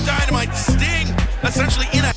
Dynamite. Sting essentially in a...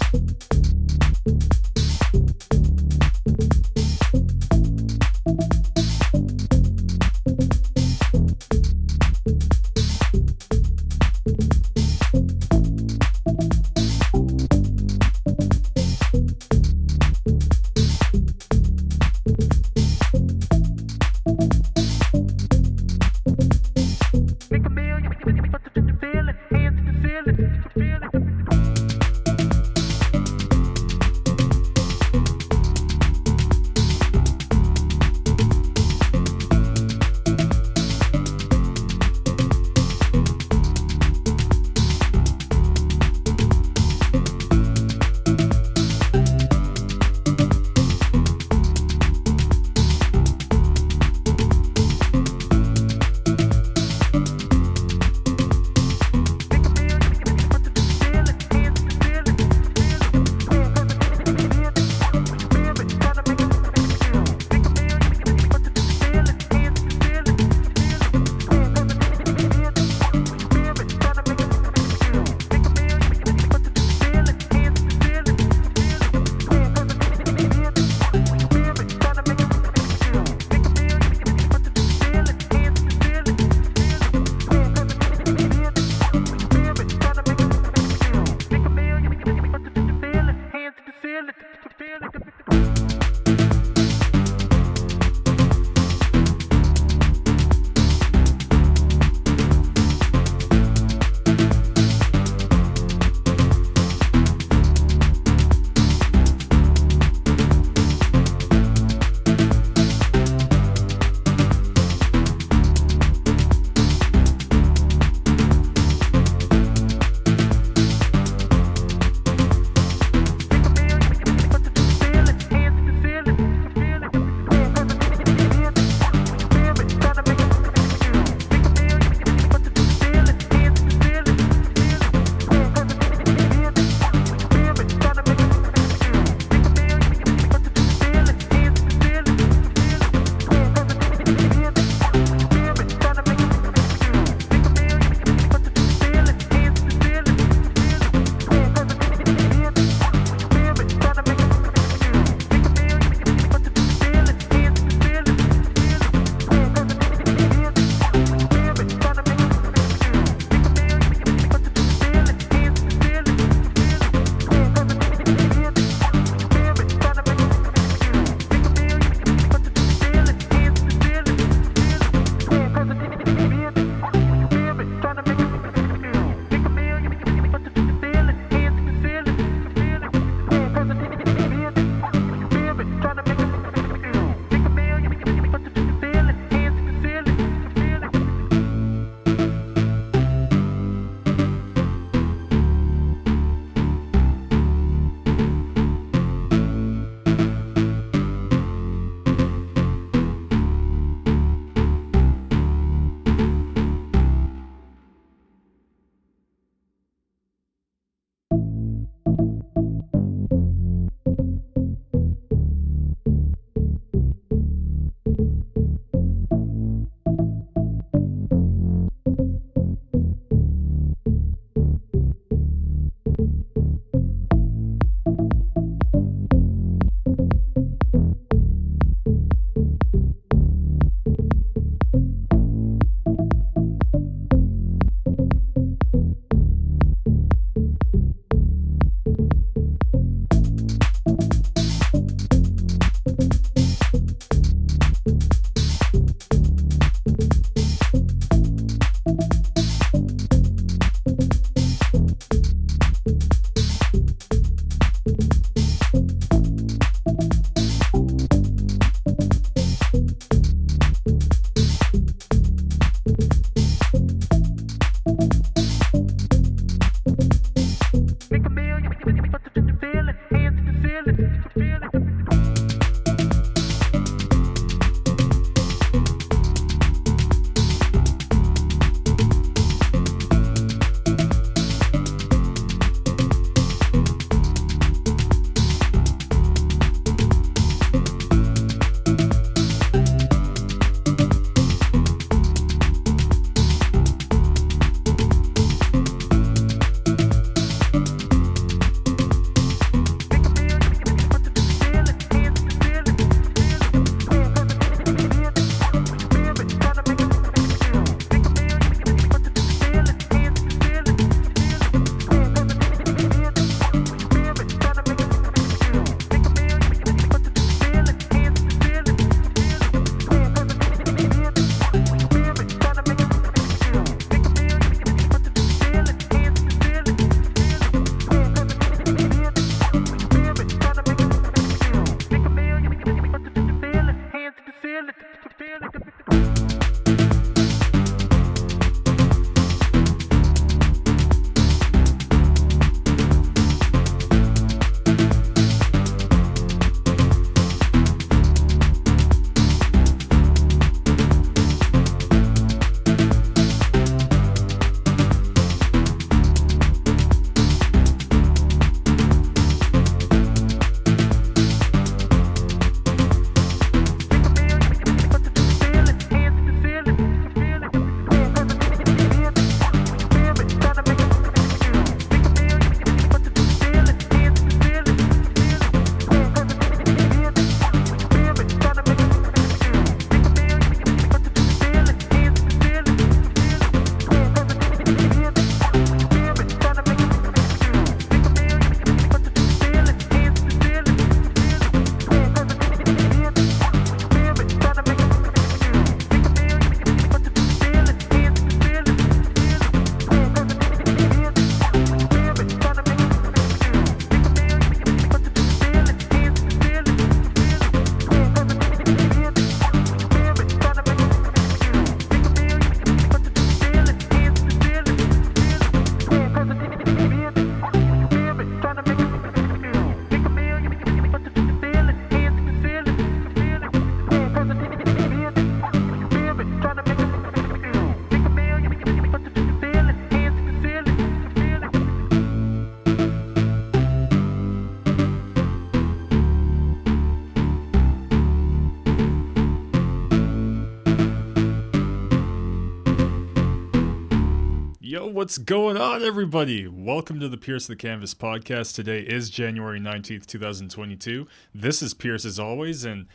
what's going on, everybody? Welcome to the Pierce the Canvas podcast. Today is January 19th, 2022. This is Pierce as always, and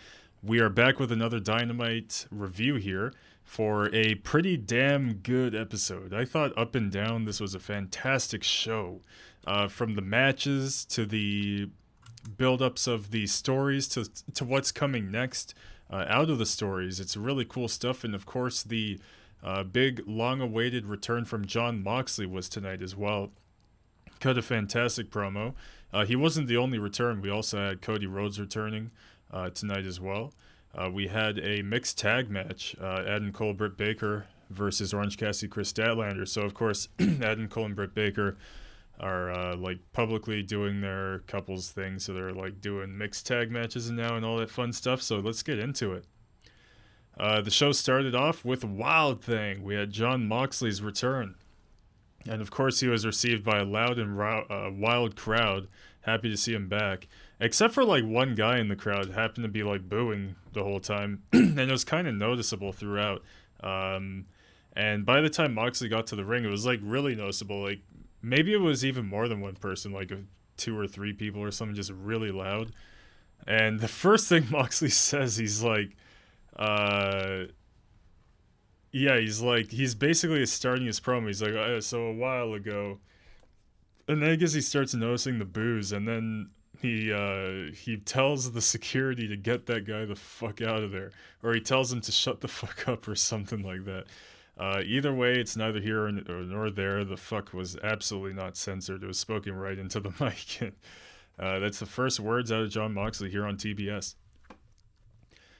we are back with another Dynamite review here for a pretty damn good episode. I thought up and down this was a fantastic show. From the matches to the build-ups of the stories to what's coming next out of the stories. It's really cool stuff, and of course the big, long-awaited return from Jon Moxley was tonight as well. Cut a fantastic promo. He wasn't the only return. We also had Cody Rhodes returning tonight as well. We had a mixed tag match, Adam Cole, Britt Baker versus Orange Cassidy, Chris Statlander. So, of course, Adam Cole and Britt Baker are publicly doing their couples thing. So they're doing mixed tag matches now and all that fun stuff. So let's get into it. The show started off with a wild thing. We had Jon Moxley's return. And of course he was received by a loud and wild crowd. Happy to see him back. Except for one guy in the crowd happened to be booing the whole time. And it was kind of noticeable throughout. And by the time Moxley got to the ring, it was really noticeable. Maybe it was even more than one person, 2 or 3 people or something, just really loud. And the first thing Moxley says, he's he's basically starting his promo. He's so a while ago, and then I guess he starts noticing the boos, and then he tells the security to get that guy the fuck out of there, or he tells him to shut the fuck up or something like that. Either way, it's neither here nor there. The fuck was absolutely not censored. It was spoken right into the mic. That's the first words out of Jon Moxley here on TBS.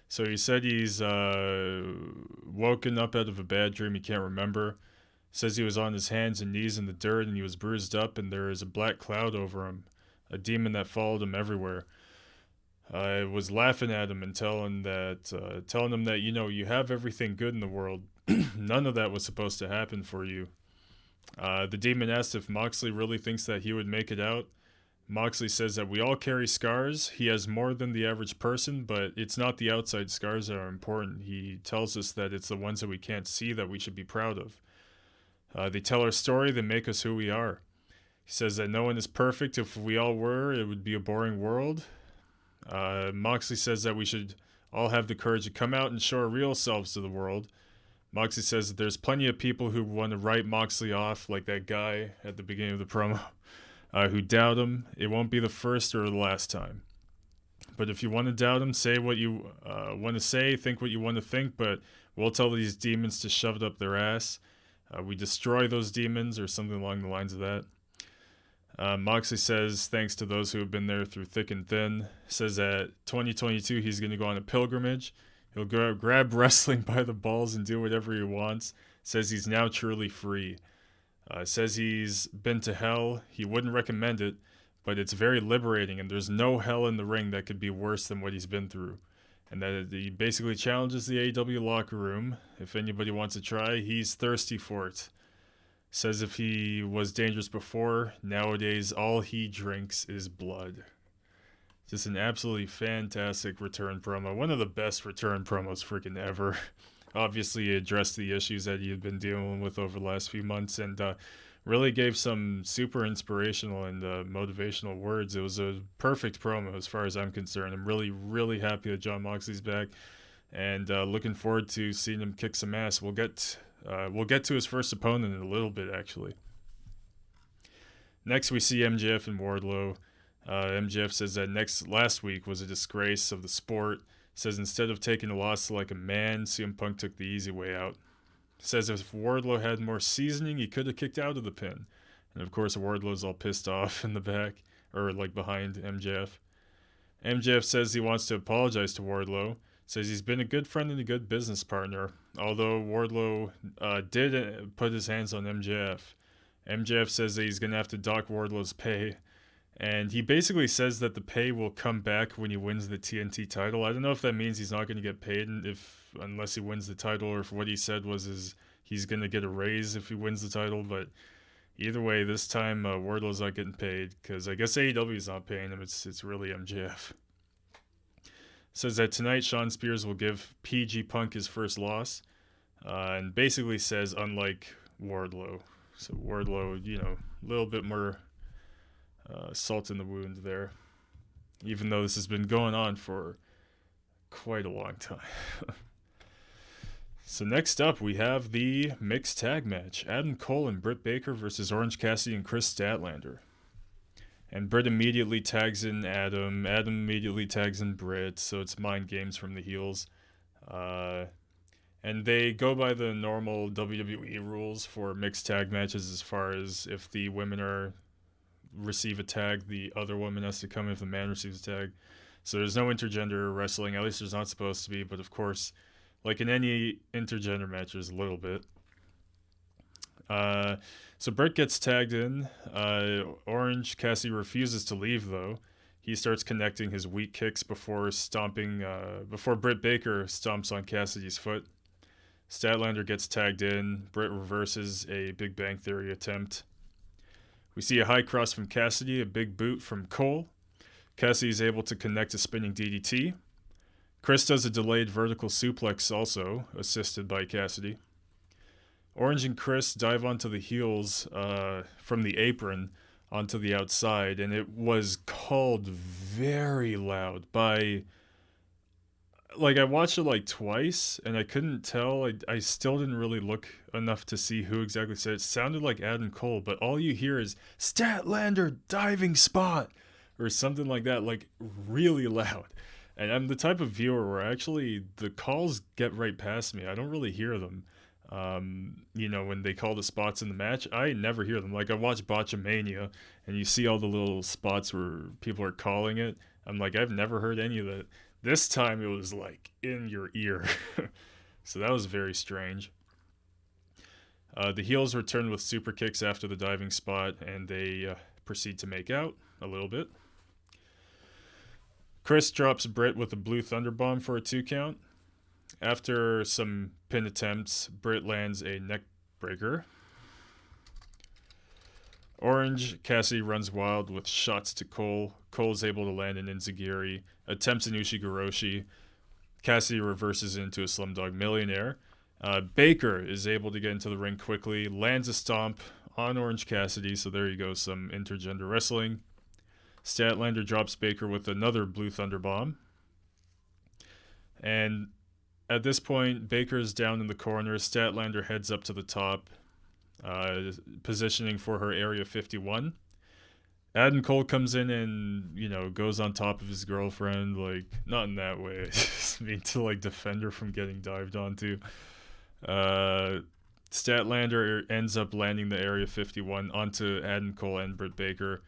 So he said he's woken up out of a bad dream he can't remember. Says he was on his hands and knees in the dirt and he was bruised up and there is a black cloud over him. A demon that followed him everywhere. I was laughing at him and telling him that, you have everything good in the world. None of that was supposed to happen for you. The demon asked if Moxley really thinks that he would make it out. Moxley says that we all carry scars. He has more than the average person, but it's not the outside scars that are important. He tells us that it's the ones that we can't see that we should be proud of. They tell our story, they make us who we are. He says that no one is perfect. If we all were, it would be a boring world. Moxley says that we should all have the courage to come out and show our real selves to the world. Moxley says that there's plenty of people who want to write Moxley off, like that guy at the beginning of the promo. Who doubt him. It won't be the first or the last time. But if you want to doubt him, say what you want to say, think what you want to think, but we'll tell these demons to shove it up their ass. We destroy those demons, or something along the lines of that. Moxley says thanks to those who have been there through thick and thin. Says that 2022 he's going to go on a pilgrimage. He'll go grab wrestling by the balls and do whatever he wants. Says he's now truly free. Says he's been to hell. He wouldn't recommend it, but it's very liberating, and there's no hell in the ring that could be worse than what he's been through. And that he basically challenges the AEW locker room. If anybody wants to try, he's thirsty for it. Says if he was dangerous before, nowadays all he drinks is blood. Just an absolutely fantastic return promo. One of the best return promos freaking ever. Obviously, he addressed the issues that he had been dealing with over the last few months and really gave some super inspirational and motivational words. It was a perfect promo as far as I'm concerned. I'm really, really happy that Jon Moxley's back and looking forward to seeing him kick some ass. We'll get to his first opponent in a little bit, actually. Next, we see MJF and Wardlow. MJF says that last week was a disgrace of the sport. Says instead of taking a loss like a man, CM Punk took the easy way out. Says if Wardlow had more seasoning, he could have kicked out of the pin. And of course, Wardlow's all pissed off in the back, or behind MJF. MJF says he wants to apologize to Wardlow. Says he's been a good friend and a good business partner, although Wardlow did put his hands on MJF. MJF says that he's going to have to dock Wardlow's pay. And he basically says that the pay will come back when he wins the TNT title. I don't know if that means he's not going to get paid unless he wins the title, or if what he said was he's going to get a raise if he wins the title. But either way, this time Wardlow's not getting paid because I guess AEW is not paying him. It's really MJF. Says that tonight Shawn Spears will give PG Punk his first loss, and basically says unlike Wardlow. So Wardlow, you know, a little bit more salt in the wound there, even though this has been going on for quite a long time. So next up, we have the mixed tag match. Adam Cole and Britt Baker versus Orange Cassidy and Chris Statlander. And Britt immediately tags in Adam. Adam immediately tags in Britt, so it's mind games from the heels. And they go by the normal WWE rules for mixed tag matches, as far as if the women receive a tag, the other woman has to come if the man receives a tag. So there's no intergender wrestling, at least there's not supposed to be, but of course, like in any intergender match, there's a little bit. So Britt gets tagged in. Orange Cassidy refuses to leave, though. He starts connecting his weak kicks before Britt Baker stomps on Cassidy's foot. Statlander gets tagged in. Britt reverses a Big Bang Theory attempt. We see a high cross from Cassidy, a big boot from Cole. Cassidy is able to connect a spinning DDT. Chris does a delayed vertical suplex also, assisted by Cassidy. Orange and Chris dive onto the heels from the apron onto the outside, and it was called very loud by... Like, I watched it like twice, and I couldn't tell. I still didn't really look enough to see who exactly said it. It sounded like Adam Cole, but all you hear is, Statlander diving spot! Or something like that, like, really loud. And I'm the type of viewer where actually the calls get right past me. I don't really hear them. You know, when they call the spots in the match, I never hear them. Like, I watch Botchamania, and you see all the little spots where people are calling it. I'm like, I've never heard any of that. This time it was like in your ear. So that was very strange. The heels return with super kicks after the diving spot, and they proceed to make out a little bit. Chris drops Britt with a blue thunderbomb for a 2 count. After some pin attempts, Britt lands a neck breaker. Orange Cassidy runs wild with shots to Cole. Cole is able to land an enziguri, attempts an Ushigoroshi. Cassidy reverses into a Slumdog Millionaire. Baker is able to get into the ring quickly, lands a stomp on Orange Cassidy, so there you go, some intergender wrestling. Statlander drops Baker with another Blue Thunder Bomb. And at this point, Baker's down in the corner. Statlander heads up to the top, positioning for her Area 51. Adam Cole comes in and, you know, goes on top of his girlfriend, like, not in that way. I just mean to, like, defend her from getting dived onto. Statlander ends up landing the Area 51 onto Adam Cole and Britt Baker.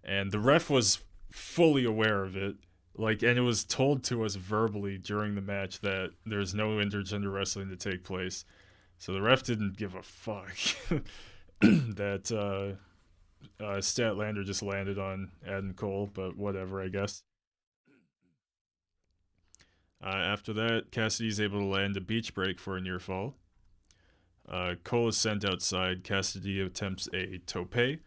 And the ref was fully aware of it. Like, and it was told to us verbally during the match that there's no intergender wrestling to take place. So the ref didn't give a fuck that Statlander just landed on Adam Cole, but whatever, I guess. After that, Cassidy's able to land a beach break for a near fall. Cole is sent outside. Cassidy attempts a tope.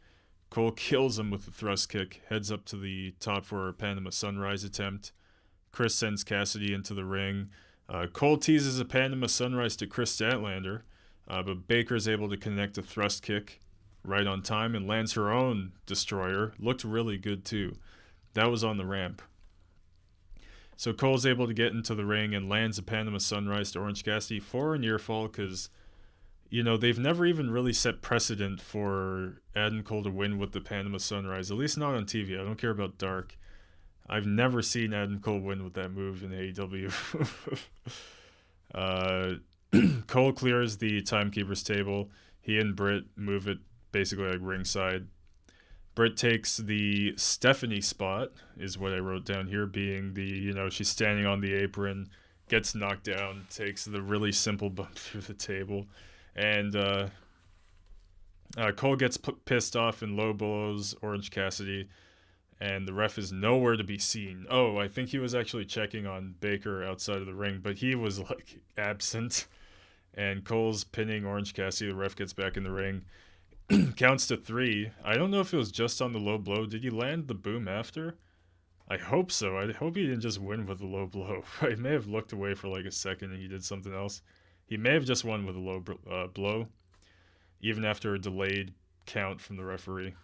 Cole kills him with a thrust kick, heads up to the top for a Panama Sunrise attempt. Chris sends Cassidy into the ring. Cole teases a Panama Sunrise to Chris Statlander, but Baker's able to connect a thrust kick right on time and lands her own destroyer. Looked really good too. That was on the ramp. So Cole's able to get into the ring and lands a Panama Sunrise to Orange Cassidy for a near fall because, you know, they've never even really set precedent for Adam Cole to win with the Panama Sunrise, at least not on TV. I don't care about Dark. I've never seen Adam Cole win with that move in AEW. Cole clears the timekeeper's table. He and Britt move it basically like ringside. Britt takes the Stephanie spot, is what I wrote down here, being the, you know, she's standing on the apron, gets knocked down, takes the really simple bump through the table. And Cole gets pissed off and low blows Orange Cassidy, and the ref is nowhere to be seen. Oh, I think he was actually checking on Baker outside of the ring, but he was like absent. And Cole's pinning Orange Cassidy. The ref gets back in the ring. Counts to 3. I don't know if it was just on the low blow. Did he land the boom after? I hope so. I hope he didn't just win with a low blow. I may have looked away for like a second and he did something else. He may have just won with a low blow, even after a delayed count from the referee.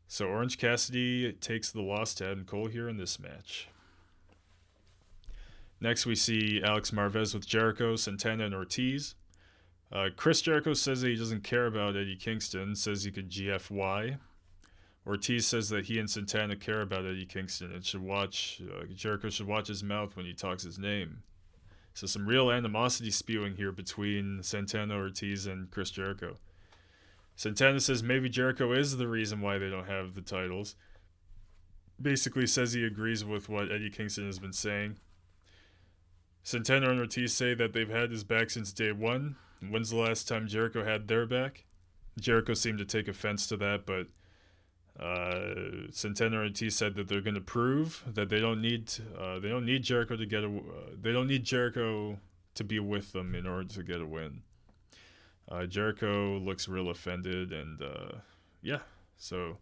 So Orange Cassidy takes the loss to Adam Cole here in this match. Next, we see Alex Marvez with Jericho, Santana, and Ortiz. Chris Jericho says that he doesn't care about Eddie Kingston, says he could GFY. Ortiz says that he and Santana care about Eddie Kingston and Jericho should watch his mouth when he talks his name. So some real animosity spewing here between Santana, Ortiz, and Chris Jericho. Santana says maybe Jericho is the reason why they don't have the titles. Basically says he agrees with what Eddie Kingston has been saying. Santana and Ortiz say that they've had his back since day one. When's the last time Jericho had their back? Jericho seemed to take offense to that, but Santana and Ortiz said that they're going to prove that they don't need Jericho to get they don't need Jericho to be with them in order to get a win. Jericho looks real offended, and so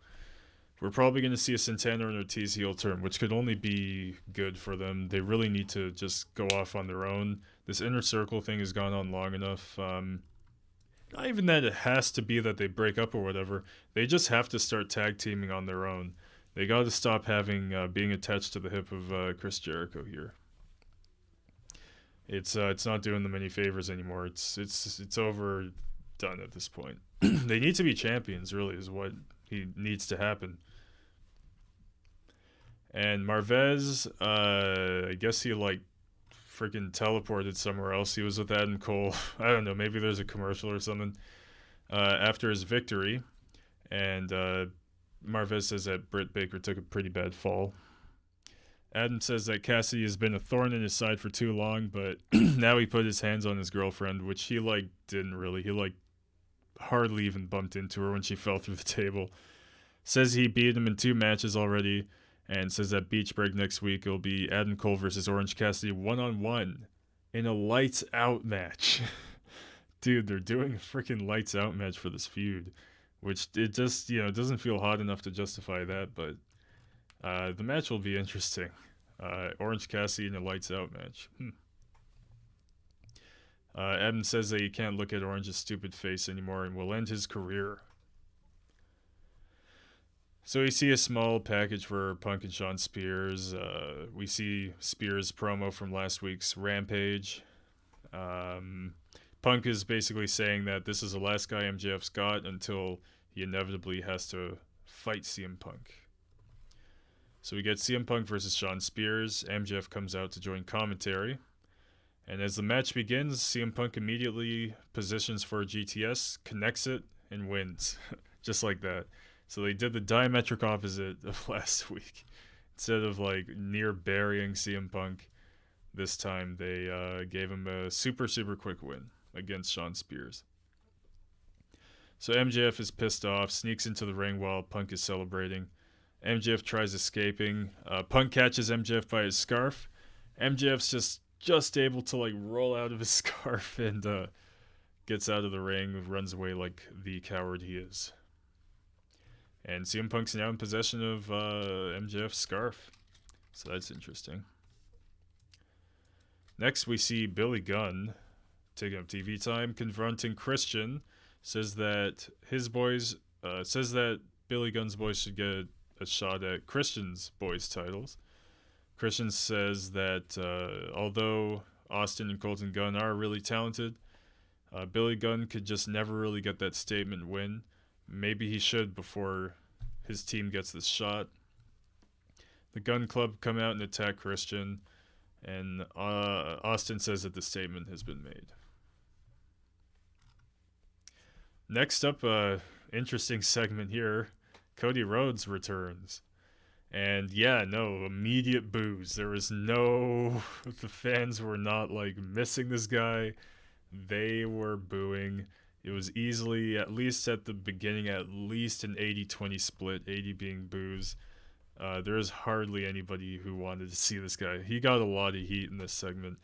we're probably going to see a Santana and Ortiz heel turn, which could only be good for them. They really need to just go off on their own. This inner circle thing has gone on long enough. Not even that it has to be that they break up or whatever. They just have to start tag teaming on their own. They got to stop having being attached to the hip of Chris Jericho here. It's not doing them any favors anymore. It's overdone at this point. They need to be champions, really, is what needs to happen. And Marvez, I guess he freaking teleported somewhere else. He was with Adam Cole. I don't know, maybe there's a commercial or something. After his victory, and Marvez says that Britt Baker took a pretty bad fall. Adam says that Cassidy has been a thorn in his side for too long, but now he put his hands on his girlfriend, which he didn't really. He hardly even bumped into her when she fell through the table. Says he beat him in 2 matches already, and says that Beach Break next week it'll be Adam Cole versus Orange Cassidy 1-on-1 in a lights out match. Dude, they're doing a freaking lights out match for this feud, which it just doesn't feel hot enough to justify that, but the match will be interesting. Orange Cassidy in a lights out match. Adam says that he can't look at Orange's stupid face anymore and will end his career. So we see a small package for Punk and Shawn Spears. We see Spears' promo from last week's Rampage. Punk is basically saying that this is the last guy MJF's got until he inevitably has to fight CM Punk. So we get CM Punk versus Shawn Spears. MJF comes out to join commentary. And as the match begins, CM Punk immediately positions for a GTS, connects it, and wins. Just like that. So they did the diametric opposite of last week. Instead of near burying CM Punk, this time they gave him a super, super quick win against Shawn Spears. So MJF is pissed off, sneaks into the ring while Punk is celebrating. MJF tries escaping. Punk catches MJF by his scarf. MJF's just able to roll out of his scarf and gets out of the ring, runs away like the coward he is. And CM Punk's now in possession of MJF's scarf. So that's interesting. Next, we see Billy Gunn taking up TV time, confronting Christian. Says that Billy Gunn's boys should get a shot at Christian's boys' titles. Christian says that although Austin and Colton Gunn are really talented, Billy Gunn could just never really get that statement win. Maybe he should before his team gets this shot. The Gunn Club come out and attack Christian, and Austin says that the statement has been made. Next up, interesting segment here. Cody Rhodes returns. And immediate boos. The fans were not missing this guy. They were booing. It was easily, at least at the beginning, at least an 80-20 split, 80 being boos. There is hardly anybody who wanted to see this guy. He got a lot of heat in this segment.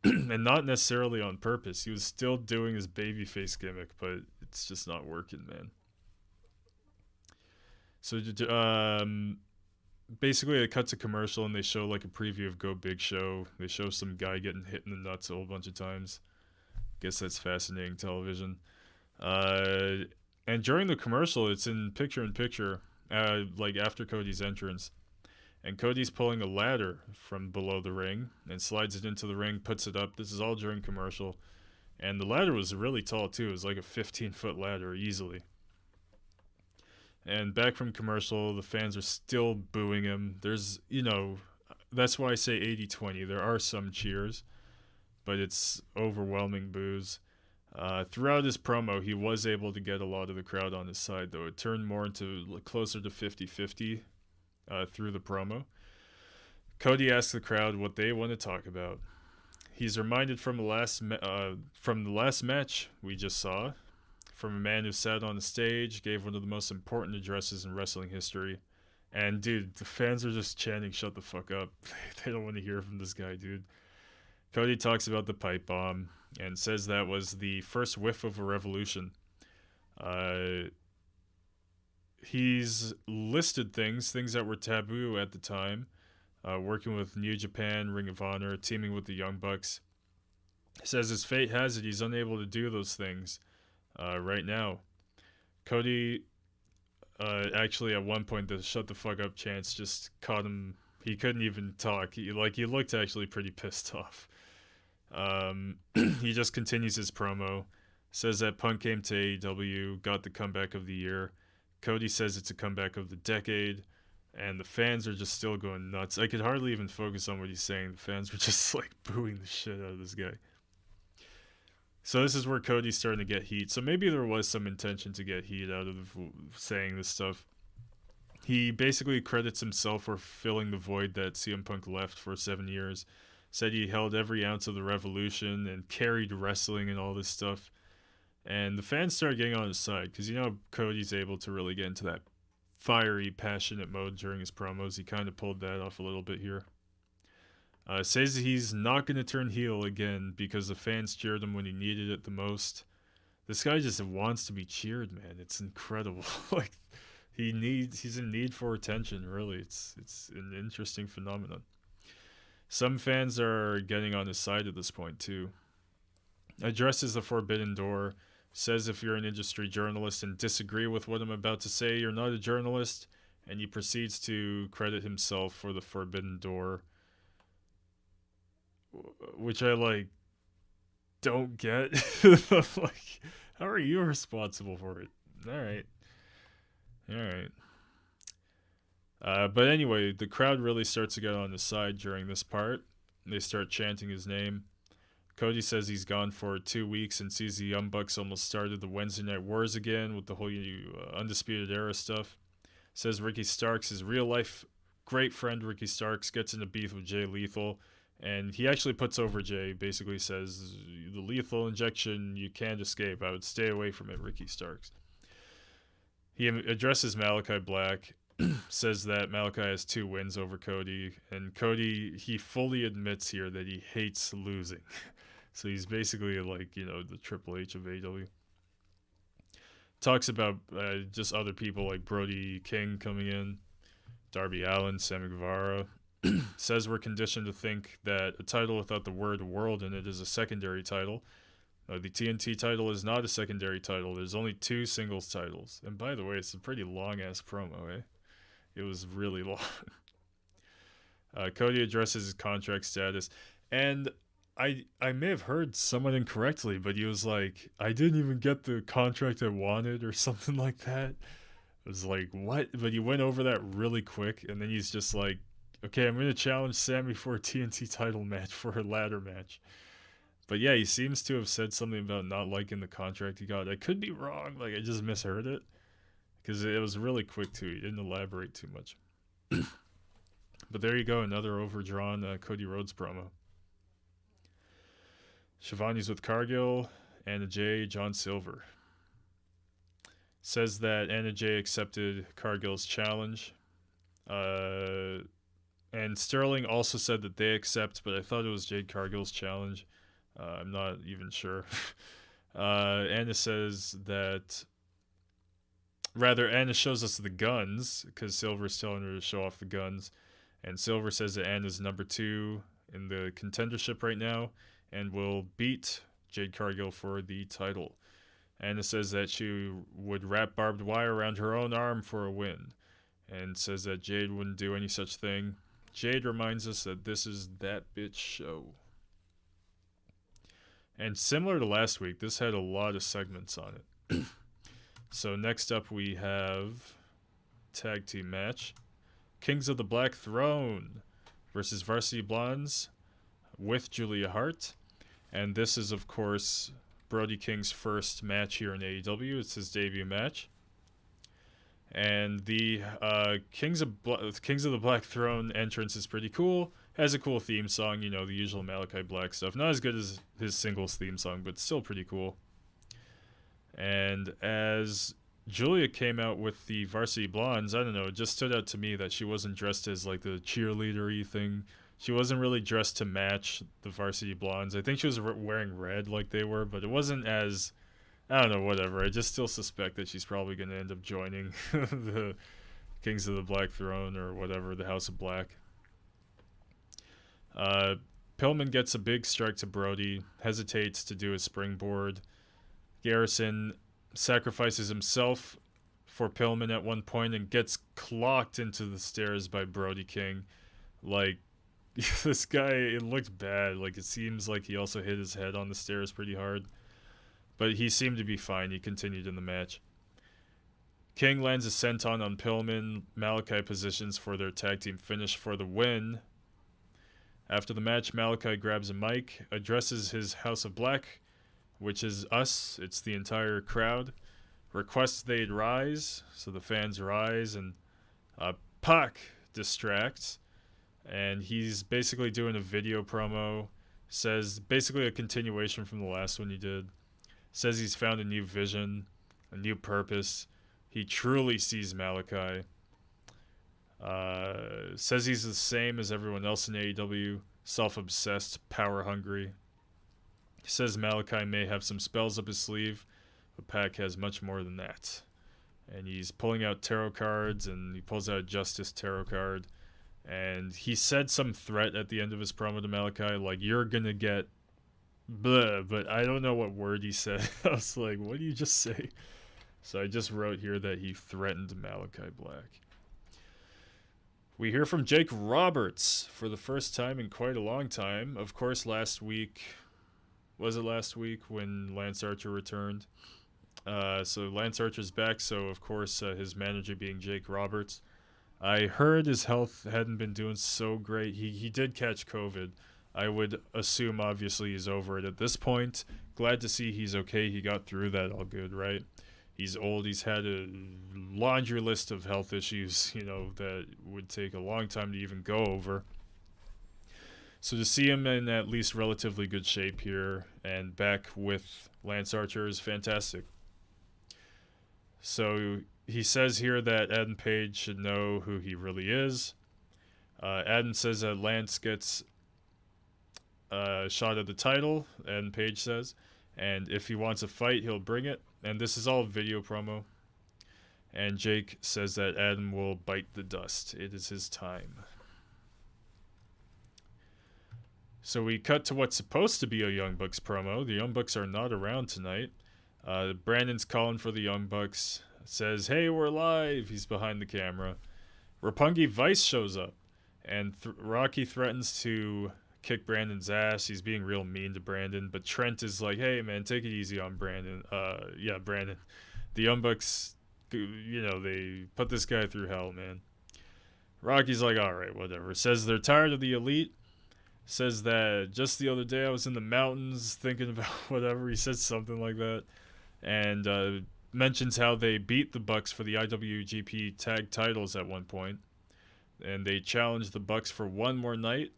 And not necessarily on purpose. He was still doing his babyface gimmick, but it's just not working, man. So, basically, it cuts a commercial and they show a preview of Go Big Show. They show some guy getting hit in the nuts a whole bunch of times. Guess that's fascinating television. And during the commercial, it's in picture, like after Cody's entrance. And Cody's pulling a ladder from below the ring and slides it into the ring, puts it up. This is all during commercial. And the ladder was really tall, too. It was like a 15-foot ladder, easily. And back from commercial, the fans are still booing him. There's, that's why I say 80-20. There are some cheers, but it's overwhelming boos. Throughout his promo, he was able to get a lot of the crowd on his side, though. It turned more into closer to 50-50 through the promo. Cody asks the crowd what they want to talk about. He's reminded from the last match we just saw, from a man who sat on the stage, gave one of the most important addresses in wrestling history. And, dude, the fans are just chanting, "Shut the fuck up." They don't want to hear from this guy, dude. Cody talks about the pipe bomb and says that was the first whiff of a revolution. He's listed things that were taboo at the time, working with New Japan, Ring of Honor, teaming with the Young Bucks. He says his fate has it he's unable to do those things right now. Cody, actually at one point, the "shut the fuck up" chants just caught him. He couldn't even talk. He looked actually pretty pissed off. He just continues his promo, says that Punk came to AEW, got the comeback of the year. Cody says it's a comeback of the decade, and the fans are just still going nuts. I could hardly even focus on what he's saying. The fans were just like booing the shit out of this guy. So this is where Cody's starting to get heat. So maybe there was some intention to get heat out of saying this stuff. He basically credits himself for filling the void that CM Punk left for 7 years. Said he held every ounce of the revolution and carried wrestling and all this stuff. And the fans started getting on his side because, Cody's able to really get into that fiery, passionate mode during his promos. He kind of pulled that off a little bit here. Says he's not going to turn heel again because the fans cheered him when he needed it the most. This guy just wants to be cheered, man. It's incredible. Like, he's in need for attention, really. It's an interesting phenomenon. Some fans are getting on his side at this point, too. Addresses the forbidden door, says if you're an industry journalist and disagree with what I'm about to say, you're not a journalist, and he proceeds to credit himself for the forbidden door, which I, don't get. How are you responsible for it? Alright. But anyway, the crowd really starts to get on his side during this part. They start chanting his name. Cody says he's gone for 2 weeks and sees the Young Bucks almost started the Wednesday Night Wars again with the whole Undisputed Era stuff. Says Ricky Starks, his real-life great friend Ricky Starks, gets into beef with Jay Lethal. And he actually puts over Jay, basically says, the lethal injection, you can't escape. I would stay away from it, Ricky Starks. He addresses Malachi Black, says that Malachi has 2 wins over Cody. And Cody, he fully admits here that he hates losing. So he's basically the Triple H of AEW. Talks about just other people like Brody King coming in, Darby Allin, Sammy Guevara. Says we're conditioned to think that a title without the word world in it is a secondary title. The TNT title is not a secondary title. There's only 2 singles titles. And by the way, it's a pretty long-ass promo, eh? It was really long. Cody addresses his contract status. And I may have heard someone incorrectly, but he was like, I didn't even get the contract I wanted or something like that. I was like, what? But he went over that really quick, and then he's just like, okay, I'm going to challenge Sammy for a TNT title match, for a ladder match. But yeah, he seems to have said something about not liking the contract he got. I could be wrong. I just misheard it. Because it was really quick, too. He didn't elaborate too much. But there you go, another overdrawn Cody Rhodes promo. Shivani's with Cargill, Anna Jay, John Silver. Says that Anna Jay accepted Cargill's challenge. And Sterling also said that they accept, but I thought it was Jade Cargill's challenge. I'm not even sure. Anna says that... Rather, Anna shows us the guns, because Silver's telling her to show off the guns. And Silver says that Anna's number 2 in the contendership right now, and will beat Jade Cargill for the title. And it says that she would wrap barbed wire around her own arm for a win. And says that Jade wouldn't do any such thing. Jade reminds us that this is that bitch show. And similar to last week, this had a lot of segments on it. So next up we have tag team match. Kings of the Black Throne versus Varsity Blondes with Julia Hart. And this is, of course, Brody King's first match here in AEW. It's his debut match. And the Kings of the Black Throne entrance is pretty cool. Has a cool theme song, you know, the usual Malachi Black stuff. Not as good as his singles theme song, but still pretty cool. And as Julia came out with the Varsity Blondes, I don't know, it just stood out to me that she wasn't dressed as like the cheerleader-y thing. She wasn't really dressed to match the Varsity Blondes. I think she was wearing red like they were, but it wasn't as, I don't know, whatever. I just still suspect that she's probably going to end up joining the Kings of the Black Throne or whatever, the House of Black. Pillman gets a big strike to Brody, hesitates to do a springboard. Garrison sacrifices himself for Pillman at one point and gets clocked into the stairs by Brody King. Like, this guy, it looked bad. Like, it seems like he also hit his head on the stairs pretty hard. But he seemed to be fine. He continued in the match. King lands a senton on Pillman. Malachi positions for their tag team finish for the win. After the match, Malachi grabs a mic, addresses his House of Black, which is us. It's the entire crowd. Requests they'd rise, so the fans rise, and Pac distracts. And he's basically doing a video promo. Says, basically a continuation from the last one he did. Says he's found a new vision, a new purpose. He truly sees Malachi. Says he's the same as everyone else in AEW, self-obsessed, power-hungry. He says Malachi may have some spells up his sleeve, but Pac has much more than that. And he's pulling out tarot cards, and he pulls out a Justice tarot card. And he said some threat at the end of his promo to Malachi, like, you're gonna get blah, but I don't know what word he said. I was like, what did you just say? So I just wrote here that he threatened Malachi Black. We hear from Jake Roberts for the first time in quite a long time. Of course, last week, was it last week when Lance Archer returned? So Lance Archer's back, so of course his manager being Jake Roberts. I heard his health hadn't been doing so great. He did catch COVID. I would assume, obviously, he's over it at this point. Glad to see he's okay. He got through that all good, right? He's old. He's had a laundry list of health issues, you know, that would take a long time to even go over. So to see him in at least relatively good shape here and back with Lance Archer is fantastic. So he says here that Adam Page should know who he really is. Adam says that Lance gets a shot at the title, Adam Page says, and if he wants a fight, he'll bring it. And this is all video promo. And Jake says that Adam will bite the dust. It is his time. So we cut to what's supposed to be a Young Bucks promo. The Young Bucks are not around tonight. Brandon's calling for the Young Bucks. Says, hey, we're live. He's behind the camera. Roppongi Vice shows up. And Rocky threatens to kick Brandon's ass. He's being real mean to Brandon. But Trent is like, hey, man, take it easy on Brandon. Brandon. The Young Bucks, you know, they put this guy through hell, man. Rocky's like, all right, whatever. Says they're tired of the Elite. Says that just the other day I was in the mountains thinking about whatever. He said something like that. And mentions how they beat the Bucks for the IWGP tag titles at one point. And they challenged the Bucks for one more night.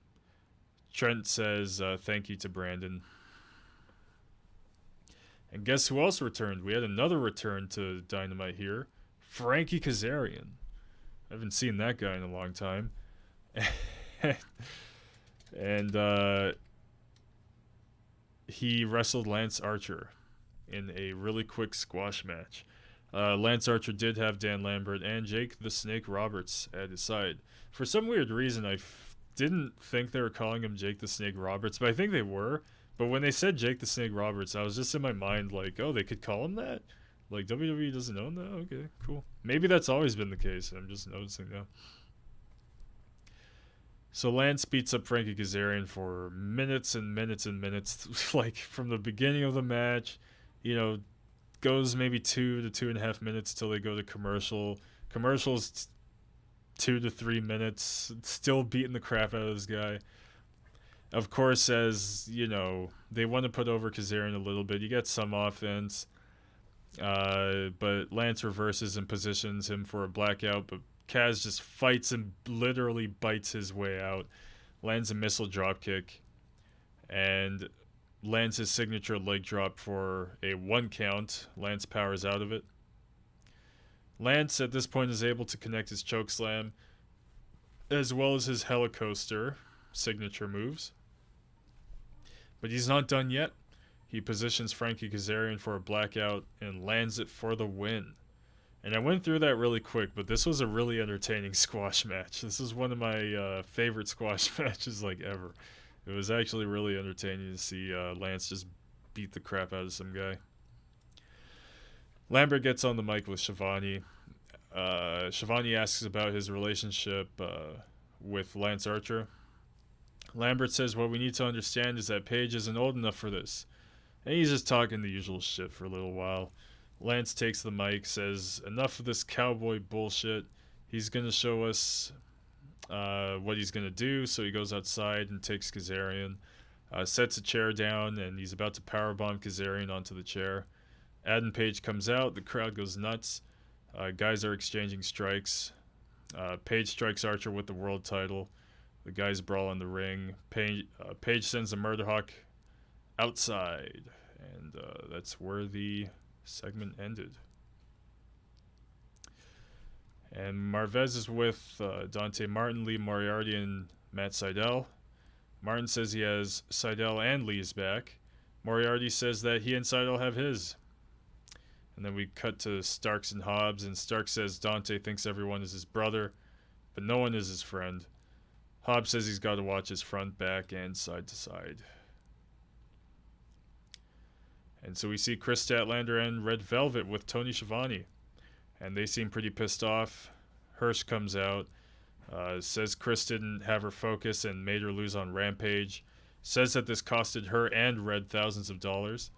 Trent says thank you to Brandon. And guess who else returned? We had another return to Dynamite here. Frankie Kazarian. I haven't seen that guy in a long time. And he wrestled Lance Archer in a really quick squash match. Lance Archer did have Dan Lambert and Jake the Snake Roberts at his side. For some weird reason, I didn't think they were calling him Jake the Snake Roberts, but I think they were. But when they said Jake the Snake Roberts, I was just in my mind like, oh, they could call him that? Like, WWE doesn't own that? Okay, cool. Maybe that's always been the case. I'm just noticing now. So Lance beats up Frankie Kazarian for minutes and minutes and minutes. Like, from the beginning of the match, you know, goes maybe 2 to 2.5 minutes till they go to commercial. Commercials 2 to 3 minutes. Still beating the crap out of this guy. Of course, as, you know, they want to put over Kazarian a little bit. You get some offense. But Lance reverses and positions him for a blackout. But Kaz just fights and literally bites his way out. Lands a missile dropkick. And lands his signature leg drop for a 1 count. Lance powers out of it. Lance, at this point, is able to connect his chokeslam as well as his helicoaster signature moves. But he's not done yet. He positions Frankie Kazarian for a blackout and lands it for the win. And I went through that really quick, but this was a really entertaining squash match. This is one of my favorite squash matches like ever. It was actually really entertaining to see Lance just beat the crap out of some guy. Lambert gets on the mic with Shivani. Shivani asks about his relationship with Lance Archer. Lambert says what we need to understand is that Paige isn't old enough for this. And he's just talking the usual shit for a little while. Lance takes the mic, says enough of this cowboy bullshit. He's going to show us what he's going to do. So he goes outside and takes Kazarian, sets a chair down, and he's about to powerbomb Kazarian onto the chair. Adam Page comes out. The crowd goes nuts. Guys are exchanging strikes. Page strikes Archer with the world title. The guys brawl in the ring. Page sends the Murderhawk outside. And that's where the segment ended. And Marvez is with Dante Martin, Lee Moriarty, and Matt Sydal. Martin says he has Sydal and Lee's back. Moriarty says that he and Sydal have his. And then we cut to Starks and Hobbs, and Stark says Dante thinks everyone is his brother, but no one is his friend. Hobbs says he's got to watch his front, back, and side to side. And so we see Chris Statlander and Red Velvet with Tony Schiavone, and they seem pretty pissed off. Hirsch comes out, says Chris didn't have her focus and made her lose on Rampage, says that this costed her and Red thousands of dollars.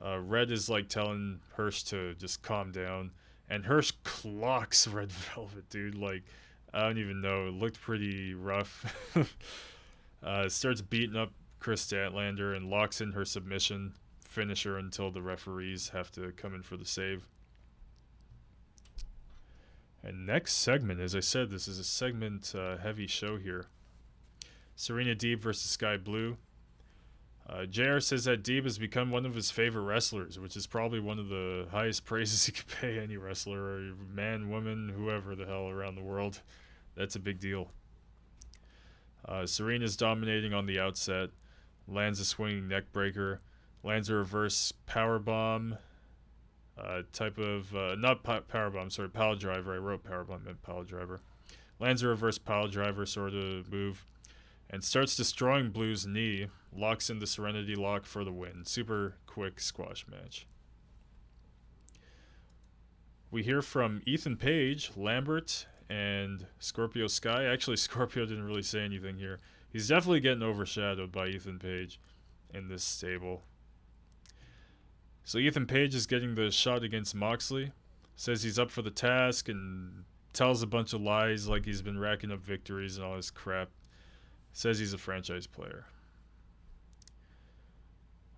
Red is like telling Hirsch to just calm down, and Hirsch clocks Red Velvet, dude. Like, I don't even know. It looked pretty rough. Starts beating up Chris Statlander and locks in her submission finisher until the referees have to come in for the save. And next segment, as I said, this is a segment heavy show here. Serena Deeb versus Sky Blue. JR says that Deeb has become one of his favorite wrestlers, which is probably one of the highest praises he could pay any wrestler, or man, woman, whoever the hell around the world. That's a big deal. Serena's dominating on the outset, lands a swinging neck breaker, lands a reverse power bomb, type of not power bomb, sorry, pile driver. I wrote power bomb, meant pile driver. Lands a reverse pile driver sort of move, and starts destroying Blue's knee. Locks in the Serenity Lock for the win. Super quick squash match. We hear from Ethan Page, Lambert, and Scorpio Sky. Actually, Scorpio didn't really say anything here. He's definitely getting overshadowed by Ethan Page in this stable. So Ethan Page is getting the shot against Moxley. Says he's up for the task and tells a bunch of lies like he's been racking up victories and all this crap. Says he's a franchise player.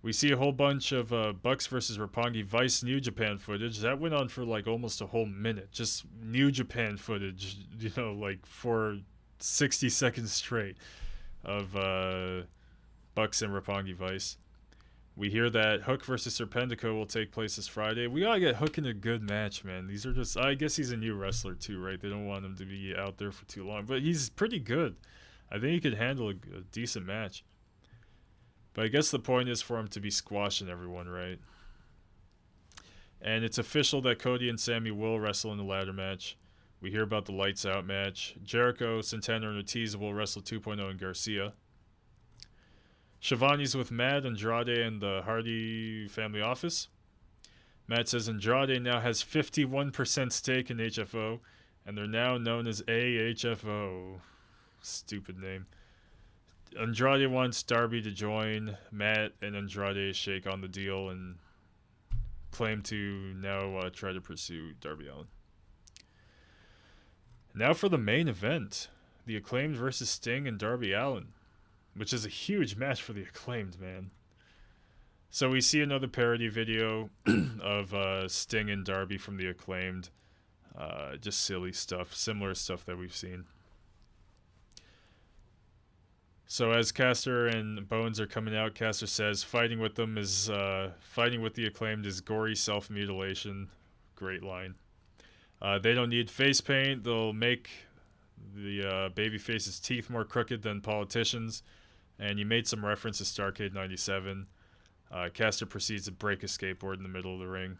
We see a whole bunch of Bucks versus Roppongi Vice New Japan footage. That went on for like almost a whole minute. Just New Japan footage, you know, like for 60 seconds straight of Bucks and Roppongi Vice. We hear that Hook versus Serpentico will take place this Friday. We gotta get Hook in a good match, man. These are just, I guess he's a new wrestler too, right? They don't want him to be out there for too long, but he's pretty good. I think he could handle a decent match. But I guess the point is for him to be squashing everyone, right? And it's official that Cody and Sammy will wrestle in the ladder match. We hear about the Lights Out match. Jericho, Santana, and Ortiz will wrestle 2.0 and Garcia. Shivani's with Matt, Andrade, and the Hardy family office. Matt says Andrade now has 51% stake in HFO, and they're now known as AHFO. Stupid name. Andrade wants Darby to join. Matt and Andrade shake on the deal and claim to now try to pursue Darby Allin. Now for the main event. The Acclaimed versus Sting and Darby Allin, which is a huge match for the Acclaimed, man. So we see another parody video of Sting and Darby from the Acclaimed. Just silly stuff, similar stuff that we've seen. So as Caster and Bones are coming out, Caster says fighting with them is fighting with the Acclaimed is gory self-mutilation. Great line. They don't need face paint. They'll make the babyface's teeth more crooked than politicians. And you made some reference to Starrcade 97. Caster proceeds to break a skateboard in the middle of the ring.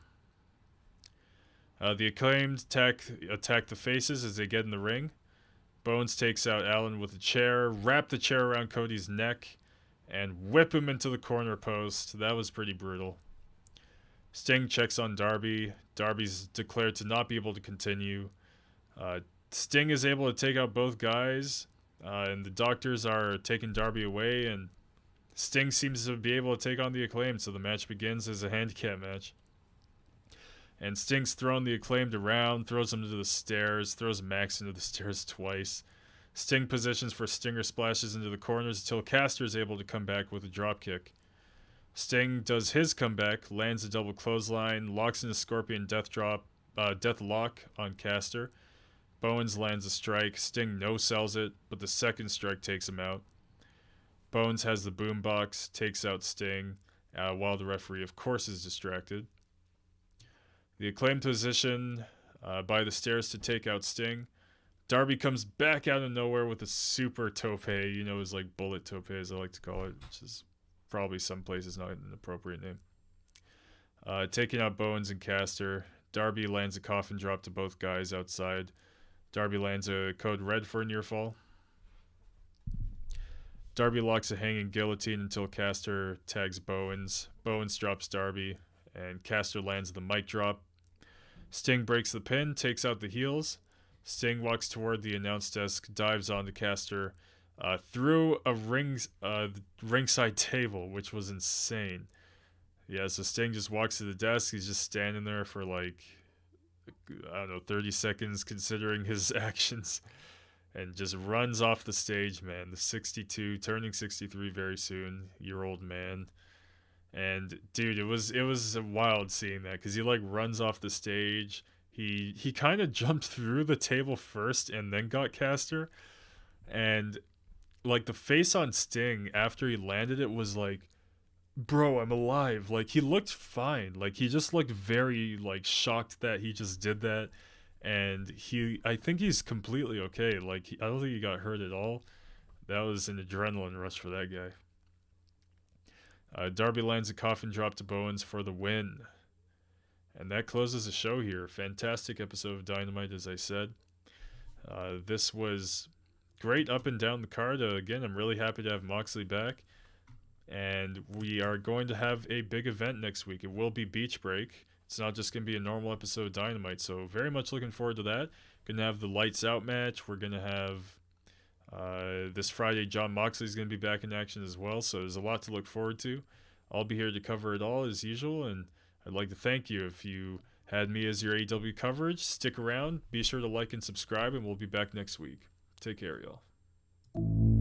The Acclaimed attack the faces as they get in the ring. Bones takes out Allin with a chair, wrap the chair around Cody's neck, and whip him into the corner post. That was pretty brutal. Sting checks on Darby. Darby's declared to not be able to continue. Sting is able to take out both guys, and the doctors are taking Darby away, and Sting seems to be able to take on the Acclaimed, so the match begins as a handicap match. And Sting's thrown the Acclaimed around, throws him to the stairs, throws Max into the stairs twice. Sting positions for stinger splashes into the corners until Caster is able to come back with a dropkick. Sting does his comeback, lands a double clothesline, locks in a Scorpion death lock on Caster. Bones lands a strike. Sting no-sells it, but the second strike takes him out. Bones has the boombox, takes out Sting, while the referee, of course, is distracted. The Acclaimed position by the stairs to take out Sting. Darby comes back out of nowhere with a super tope, his like bullet tope, as I like to call it, which is probably some places not an appropriate name. Taking out Bones and Caster. Darby lands a coffin drop to both guys outside. Darby lands a code red for a near fall. Darby locks a hanging guillotine until Caster tags Bowens. Bowens drops Darby, and Caster lands the mic drop. Sting breaks the pin, takes out the heels. Sting walks toward the announce desk, dives onto Caster through a ringside table, which was insane. Yeah, so Sting just walks to the desk. He's just standing there for like, 30 seconds considering his actions, and just runs off the stage, man. The 62, turning 63 very soon, year-old man. And dude, it was wild seeing that, because he like runs off the stage. He kind of jumped through the table first and then got Caster, and like the face on Sting after he landed it was like, bro, I'm alive. Like, he looked fine. Like, he just looked very like shocked that he just did that, and I think he's completely okay. Like, I don't think he got hurt at all. That was an adrenaline rush for that guy. Darby lands a coffin drop to Bowens for the win. And that closes the show here. Fantastic episode of Dynamite, as I said. This was great up and down the card. Again, I'm really happy to have Moxley back. And we are going to have a big event next week. It will be Beach Break. It's not just going to be a normal episode of Dynamite. So very much looking forward to that. Going to have the Lights Out match. We're going to have this Friday, John Moxley's going to be back in action as well. So there's a lot to look forward to. I'll be here to cover it all as usual. And I'd like to thank you. If you had me as your AEW coverage, stick around. Be sure to like and subscribe, and we'll be back next week. Take care, y'all.